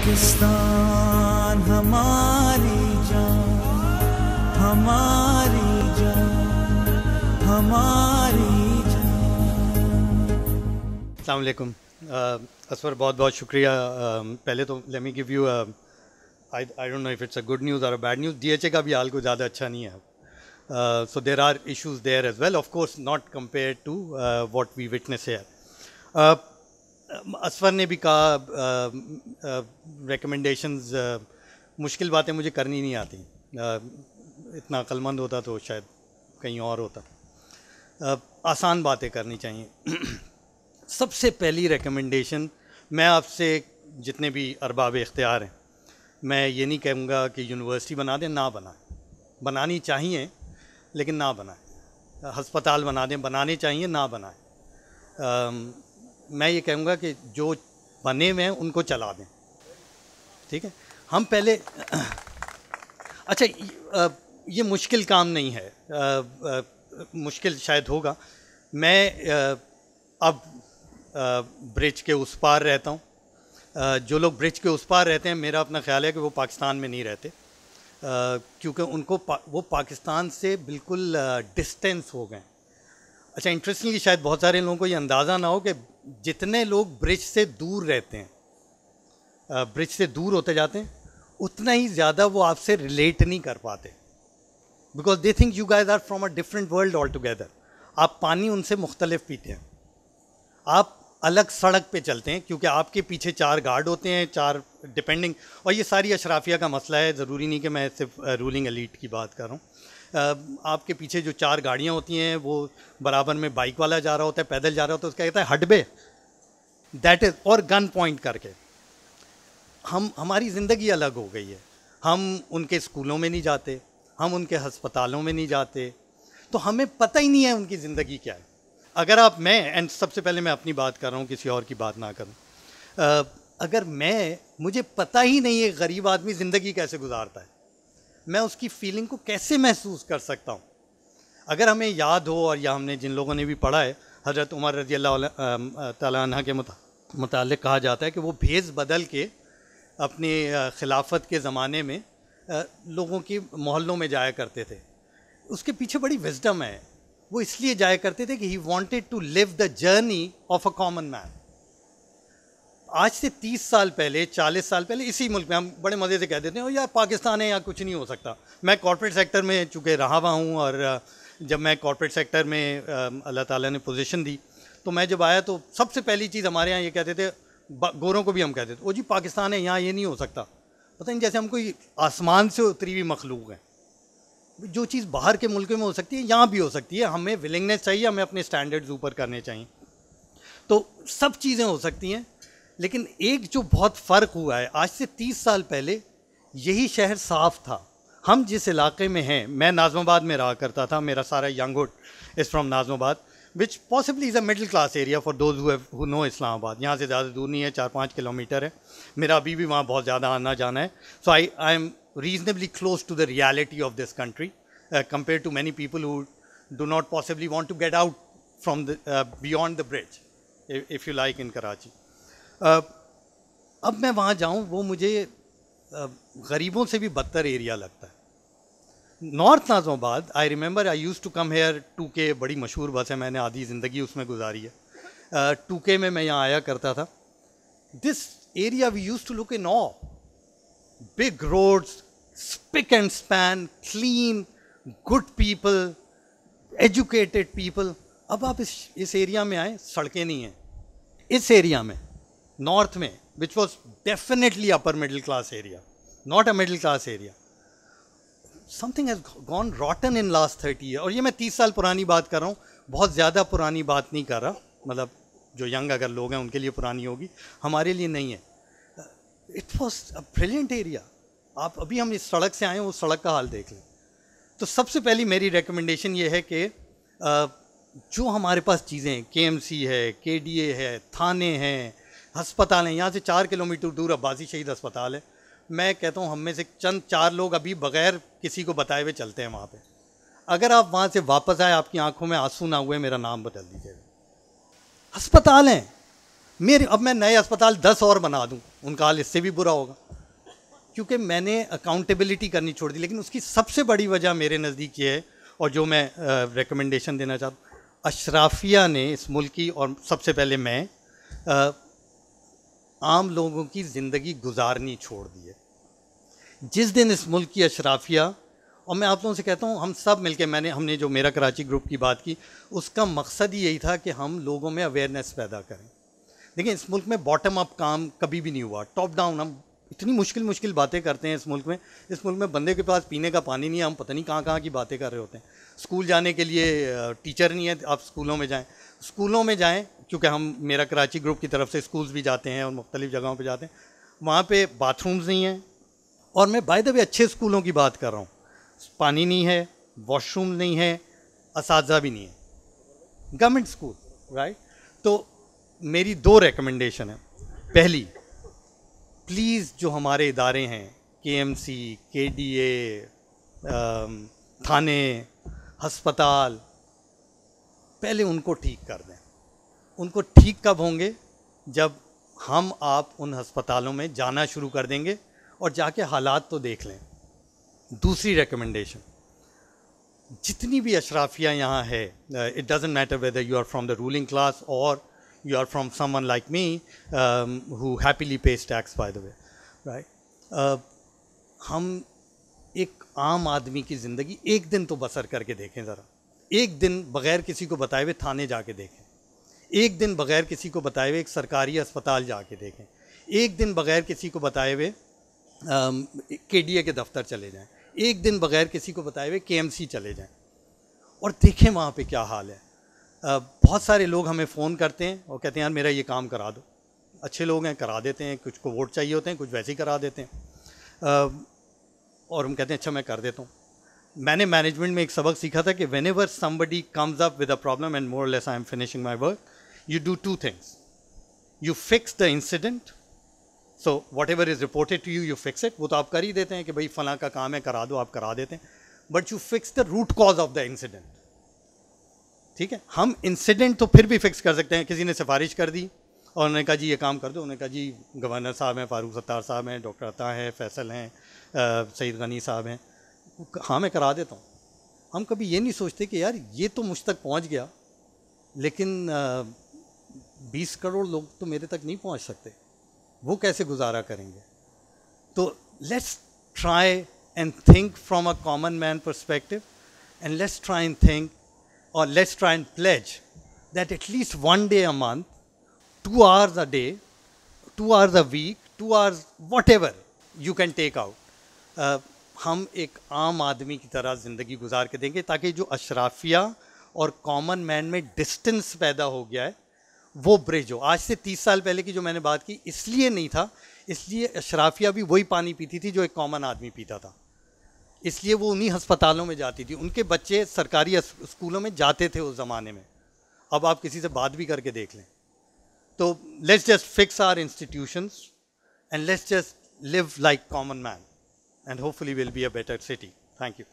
پاکستان ہماری جان، ہماری جان، ہماری جان۔ السلام علیکم اسور، بہت بہت شکریہ۔ پہلے تو let me give you I don't know if it's a good news اور اے بیڈ نیوز۔ DHA کا بھی حال کوئی زیادہ اچھا نہیں ہے، so there are issues there as well, of course not compare to what we witness here. اسور نے بھی کہا ریکمنڈیشنز، مشکل باتیں مجھے کرنی نہیں آتی، اتنا عقل مند ہوتا تو شاید کہیں اور ہوتا، آسان باتیں کرنی چاہیے۔ سب سے پہلی ریکمنڈیشن، میں آپ سے جتنے بھی ارباب اختیار ہیں، میں یہ نہیں کہوں گا کہ یونیورسٹی بنا دیں، نہ بنائیں، بنانی چاہیے لیکن نہ بنائیں۔ ہسپتال بنا دیں، بنانے چاہیے، نہ بنائیں۔ میں یہ کہوں گا کہ جو بنے ہوئے ہیں ان کو چلا دیں، ٹھیک ہے۔ ہم پہلے اچھا، یہ مشکل کام نہیں ہے، مشکل شاید ہوگا۔ میں اب برج کے اس پار رہتا ہوں۔ جو لوگ برج کے اس پار رہتے ہیں، میرا اپنا خیال ہے کہ وہ پاکستان میں نہیں رہتے، کیونکہ ان کو وہ پاکستان سے بالکل ڈسٹینس ہو گئے ہیں۔ اچھا، انٹرسٹنگلی شاید بہت سارے لوگوں کو یہ اندازہ نہ ہو کہ جتنے لوگ برج سے دور رہتے ہیں، برج سے دور ہوتے جاتے ہیں، اتنا ہی زیادہ وہ آپ سے ریلیٹ نہیں کر پاتے، because they think you guys are from a different world all together. آپ پانی ان سے مختلف پیتے ہیں، آپ الگ سڑک پہ چلتے ہیں کیونکہ آپ کے پیچھے 4 گارڈ ہوتے ہیں، 4 ڈپینڈنگ، اور یہ ساری اشرافیہ کا مسئلہ ہے، ضروری نہیں کہ میں صرف رولنگ ایلیٹ کی بات کر رہا ہوں۔ آپ کے پیچھے جو 4 گاڑیاں ہوتی ہیں، وہ برابر میں بائک والا جا رہا ہوتا ہے، پیدل جا رہا ہوتا ہے، اس کا کہتا ہے ہٹ بے، دیٹ از، اور گن پوائنٹ کر کے۔ ہماری زندگی الگ ہو گئی ہے، ہم ان کے اسکولوں میں نہیں جاتے، ہم ان کے ہسپتالوں میں نہیں جاتے، تو ہمیں پتہ ہی نہیں ہے ان کی زندگی کیا ہے۔ اگر آپ، میں اینڈ سب سے پہلے میں اپنی بات کر رہا ہوں، کسی اور کی بات نہ کروں، اگر مجھے پتہ ہی نہیں ہے غریب آدمی زندگی کیسے گزارتا ہے، میں اس کی فیلنگ کو کیسے محسوس کر سکتا ہوں؟ اگر ہمیں یاد ہو، اور یا ہم نے جن لوگوں نے بھی پڑھا ہے، حضرت عمر رضی اللہ تعالیٰ عنہ کے متعلق کہا جاتا ہے کہ وہ بھیس بدل کے اپنی خلافت کے زمانے میں لوگوں کی محلوں میں جایا کرتے تھے۔ اس کے پیچھے بڑی وزڈم ہے، وہ اس لیے جایا کرتے تھے کہ he wanted to live the journey of a common man. آج سے 30 سال پہلے، 40 سال پہلے اسی ملک میں ہم بڑے مزے سے کہہ دیتے ہیں یا پاکستان ہے یا کچھ نہیں ہو سکتا۔ میں کارپوریٹ سیکٹر میں چونکہ رہا ہوا ہوں، اور جب میں کارپوریٹ سیکٹر میں اللہ تعالیٰ نے پوزیشن دی، تو میں جب آیا تو سب سے پہلی چیز ہمارے یہاں یہ کہتے تھے، گوروں کو بھی ہم کہتے تھے، او جی پاکستان ہے، یہاں یہ نہیں ہو سکتا۔ پتہ نہیں، جیسے ہم کوئی آسمان سے اتری ہوئی مخلوق ہیں۔ جو چیز باہر کے ملکوں میں ہو سکتی ہے، یہاں بھی ہو سکتی ہے۔ ہمیں ولنگنیس چاہیے، ہمیں اپنے اسٹینڈرڈز اوپر کرنے چاہیے۔ تو سب چیزیں ہو سکتی ہیں، لیکن ایک جو بہت فرق ہوا ہے، آج سے 30 سال پہلے یہی شہر صاف تھا۔ ہم جس علاقے میں ہیں، میں ناظم آباد میں رہا کرتا تھا، میرا سارا young hood is from Nazimabad, which possibly is a middle class area for those who know Islamabad. یہاں سے زیادہ دور نہیں ہے، 4-5 کلومیٹر ہے۔ میرا ابھی بھی وہاں بہت زیادہ آنا جانا ہے، so I am reasonably close to the reality of this country compared to many people who do not possibly want to get out from the beyond the bridge, if you like, in Karachi. اب میں وہاں جاؤں، وہ مجھے غریبوں سے بھی بدتر ایریا لگتا ہے۔ North Nazimabad, I remember I used to come here, 2K بڑی مشہور بس ہے، میں نے آدھی زندگی اس میں گزاری ہے۔ 2K میں یہاں آیا کرتا تھا۔ This area we used to look in a, big roads, spick and span, clean, good people, educated people۔ اب آپ اس ایریا میں آئیں، سڑکیں نہیں ہیں۔ اس ایریا میں، نارتھ میں، which was definitely upper middle class area, not a middle class area, something has gone rotten in last 30 years۔ اور یہ میں 30 سال پرانی بات کر رہا ہوں، بہت زیادہ پرانی بات نہیں کر رہا، مطلب جو ینگ اگر لوگ ہیں ان کے لیے پرانی ہوگی، ہمارے لیے نہیں ہے۔ It was a brilliant area۔ آپ ابھی ہم اس سڑک سے آئے ہیں، اس سڑک کا حال دیکھ لیں۔ تو سب سے پہلی میری ریکمنڈیشن یہ ہے کہ جو ہمارے پاس چیزیں، KMC ہے، KDA ہے، تھانے ہیں، ہسپتال ہیں، یہاں سے 4 کلومیٹر دور عباسی شہید ہسپتال ہے۔ میں کہتا ہوں ہم میں سے چند 4 لوگ ابھی بغیر کسی کو بتائے ہوئے چلتے ہیں وہاں پہ۔ اگر آپ وہاں سے واپس آئے، آپ کی آنکھوں میں آنسو نہ ہوئے، میرا نام بدل دیجیے گا۔ ہسپتال ہیں، اب میں نئے اسپتال 10 اور بنا دوں، ان کا حال اس سے بھی برا ہوگا، کیونکہ میں نے اکاؤنٹیبلٹی کرنی چھوڑ دی. لیکن اس کی سب سے بڑی وجہ میرے نزدیک یہ ہے، اور جو میں ریکمنڈیشن دینا چاہتا ہوں، اشرافیہ نے اس ملک کی، اور سب سے پہلے میں، عام لوگوں کی زندگی گزارنی چھوڑ دی ہے. جس دن اس ملک کی اشرافیہ، اور میں آپ لوگوں سے کہتا ہوں، ہم سب مل کے، ہم نے جو میرا کراچی گروپ کی بات کی، اس کا مقصد ہی یہی تھا کہ ہم لوگوں میں اویئرنیس پیدا کریں. دیکھیں اس ملک میں باٹم اپ کام کبھی بھی نہیں ہوا، ٹاپ ڈاؤن. ہم اتنی مشکل باتیں کرتے ہیں اس ملک میں بندے کے پاس پینے کا پانی نہیں ہے، ہم پتہ نہیں کہاں کی باتیں کر رہے ہوتے ہیں. اسکول جانے کے لیے ٹیچر نہیں ہے، آپ اسکولوں میں جائیں کیونکہ میرا کراچی گروپ کی طرف سے اسکولز بھی جاتے ہیں اور مختلف جگہوں پہ جاتے ہیں، وہاں پہ باتھ رومز نہیں ہیں. اور میں بائی دا وے اچھے اسکولوں کی بات کر رہا ہوں، پانی نہیں ہے، واش روم نہیں ہے، اساتذہ بھی نہیں ہے، گورنمنٹ اسکول، رائٹ. تو میری 2 ریکمنڈیشن ہیں. پہلی، پلیز جو ہمارے ادارے ہیں، KMC، KDA، تھانے، ہسپتال، پہلے ان کو ٹھیک کر دیں. ان کو ٹھیک کب ہوں گے؟ جب ہم آپ ان ہسپتالوں میں جانا شروع کر دیں گے اور جا کے حالات تو دیکھ لیں. دوسری ریکمنڈیشن، جتنی بھی اشرافیہ یہاں ہے، it doesn't matter whether you are from the ruling class اور you are from someone like me who happily pays tax, by the way, right. ہم ایک عام آدمی کی زندگی ایک دن تو بسر کر کے دیکھیں ذرا. ایک دن بغیر کسی کو بتائے ہوئے تھانے جا کے دیکھیں. ایک دن بغیر کسی کو بتائے ہوئے ایک سرکاری اسپتال جا کے دیکھیں. ایک دن بغیر کسی کو بتائے ہوئے KDA کے دفتر چلے جائیں. ایک دن بغیر کسی کو بتائے ہوئے KMC چلے جائیں اور دیکھیں وہاں پہ کیا حال ہے. بہت سارے لوگ ہمیں فون کرتے ہیں اور کہتے ہیں یار میرا یہ کام کرا دو. اچھے لوگ ہیں، کرا دیتے ہیں. کچھ کو ووٹ چاہیے ہوتے ہیں، کچھ ویسے ہی کرا دیتے ہیں، اور ہم کہتے ہیں اچھا میں کر دیتا ہوں. میں نے مینجمنٹ میں ایک سبق سیکھا تھا کہ when ever somebody comes up with a problem, and more or less I am finishing my work, you do 2 things. You fix the incident. So whatever is reported to you, you fix it. وہ تو آپ کر ہی دیتے ہیں کہ بھائی فلاں کا کام ہے کرا دو، آپ کرا دیتے ہیں. But you fix the root cause of the incident. ٹھیک ہے، ہم انسیڈنٹ تو پھر بھی فکس کر سکتے ہیں. کسی نے سفارش کر دی اور انہوں نے کہا جی یہ کام کر دو، انہوں نے کہا جی گورنر صاحب ہیں، فاروق ستار صاحب ہیں، ڈاکٹر عطا ہیں، فیصل ہیں، سعید غنی صاحب ہیں، ہاں میں کرا دیتا ہوں. ہم کبھی یہ نہیں سوچتے کہ یار یہ تو مجھ تک پہنچ گیا، لیکن 20 کروڑ لوگ تو میرے تک نہیں پہنچ سکتے، وہ کیسے گزارا کریں گے. تو let's try and think from a common main perspective, and let's try and think or let's try and pledge that at least 1 day a month, 2 hours a day, 2 hours a week, 2 hours whatever you can take out, ہم ایک عام آدمی کی طرح زندگی گزار کے دیں گے، تاکہ جو اشرافیہ اور کامن مین میں ڈسٹنس پیدا ہو گیا ہے وہ برج ہو. آج سے 30 سال پہلے کی جو میں نے بات کی، اس لیے نہیں تھا، اس لیے اشرافیہ بھی وہی پانی پیتی تھی جو ایک کامن آدمی پیتا تھا، اس لیے وہ انہی ہسپتالوں میں جاتی تھی. ان کے بچے سرکاری اسکولوں میں جاتے تھے اس زمانے میں. اب آپ کسی سے بات بھی کر کے دیکھ لیں. تو let's just fix our institutions and let's just live like common man, and hopefully will be a better city. Thank you.